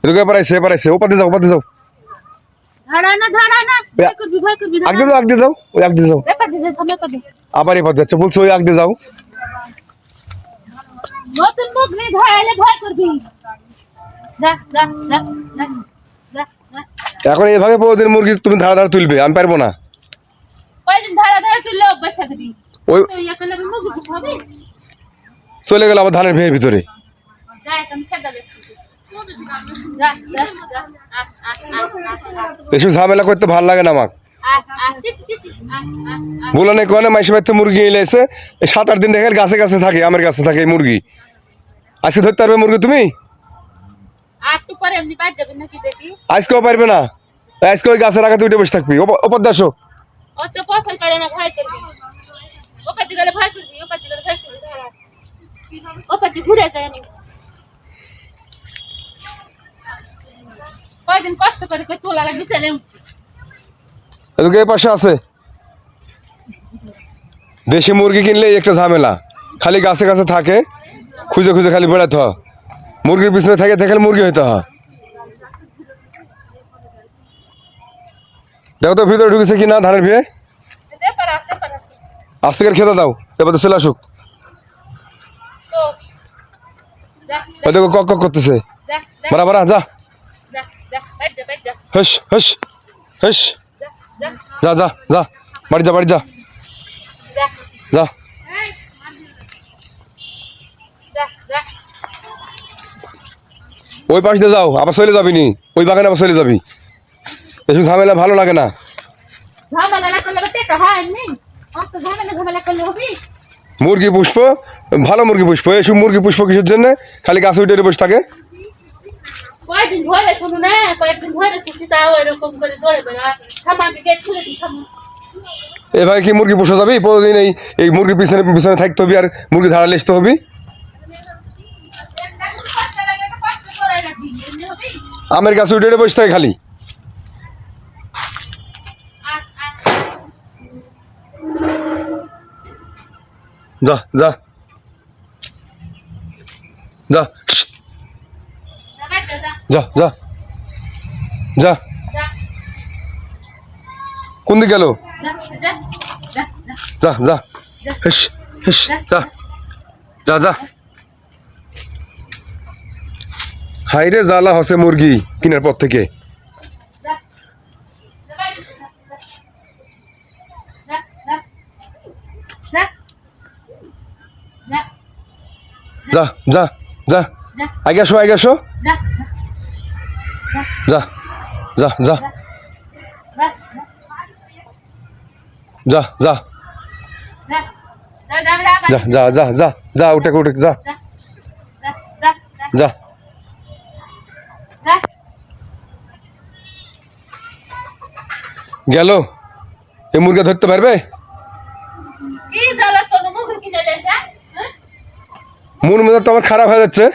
এদিকে পারাইছে ওপাতে যাও ধাড়া না ভয় করবি আগ দিয়ে যাও ওই আগ দিয়ে যাও আবার এই পথ যাচ্ছে বলছো ওই আগ দিয়ে যাও নতুন মুগরি ধরাইলে ভয় করবি যা এখন এইভাবে প্রতিদিন মুরগি তুমি ধারা তুলবে আমি পারবো না কয়দিন ধারা তুললে অভ্যাস দিবি ওই তো এখন আমি মুগরি হবে চলে গেল আমার ধানের ভেয়ের ভিতরে যা আমি খেতে যাবে যা এসব ঝামেলা করতে ভালো লাগে না আমাকে বলো না কোনে মাইসে বাড়িতে মুরগি এলে এসে 7-8 দিন দেখে গাছে থাকে আমার গাছে থাকে এই মুরগি আজকে ধরতে পারবে মুরগি তুমি একটু পরে এমনি বাইরে যাবেন নাকি দেখি আজকেও পারবে না আজকে ওই গাছের আগে উঠে বসে থাকবি ওপর দাসো ও তো পছন্দ করে না ভয় করবি ওপাতে গেলে ভয় করবি ধরা ওপাতে ঘুরে যায় আমি কয়দিন কষ্ট করে তোলা লাগে বিছানে এদিকে এই পাশে আছে দেশি মুরগি কিনলে একটা ঝামেলা খালি গাছে থাকে খুঁজে খালি বেড়াতে হয় মুরগির পিছনে থাকে দেখলে মুরগি হইতে হয় দেখো তো ভিতরে ঢুকেছে কি না ধানের ভিয়ে আস্তে করে খেতে দাও এবার তো চলে আসুক ওই দেখো কক করতেছে বারা যা হস যা বাড়ি যা ওই পাশ দিয়ে যাও আবার চলে যাবি নি ওই বাগানে আবার চলে যাবি এসব ঝামেলা ভালো লাগে না মুরগি পুষ্প ভালো মুরগি পুষ্প এসব মুরগি পুষ্প কিসের জন্য খালি গাছে উঠে বসে থাকে কয়েকদিন ধরে শুনুন না কয়েকদিন ধরে খুশি তাও এরকম করে দৌড়ে বেড়া থামাকে গেট খুলে দিই থামু এভাবে কি মুরগি পোষা যাবি প্রতিদিন এই মুরগির পিছনে থাকতে হবে আর মুরগি ধারা লেসতে হবে আমের গাছে উঠে বসে থাকে খালি যা কোন দিকে গেল যা হাইরে জ্বালা হসে মুরগি কিনার পর থেকে যা আগে আসো যা উঠে যা গেল এই মুরগি ধরতে পারবে মন মেজাজ তো আমার খারাপ হয়ে যাচ্ছে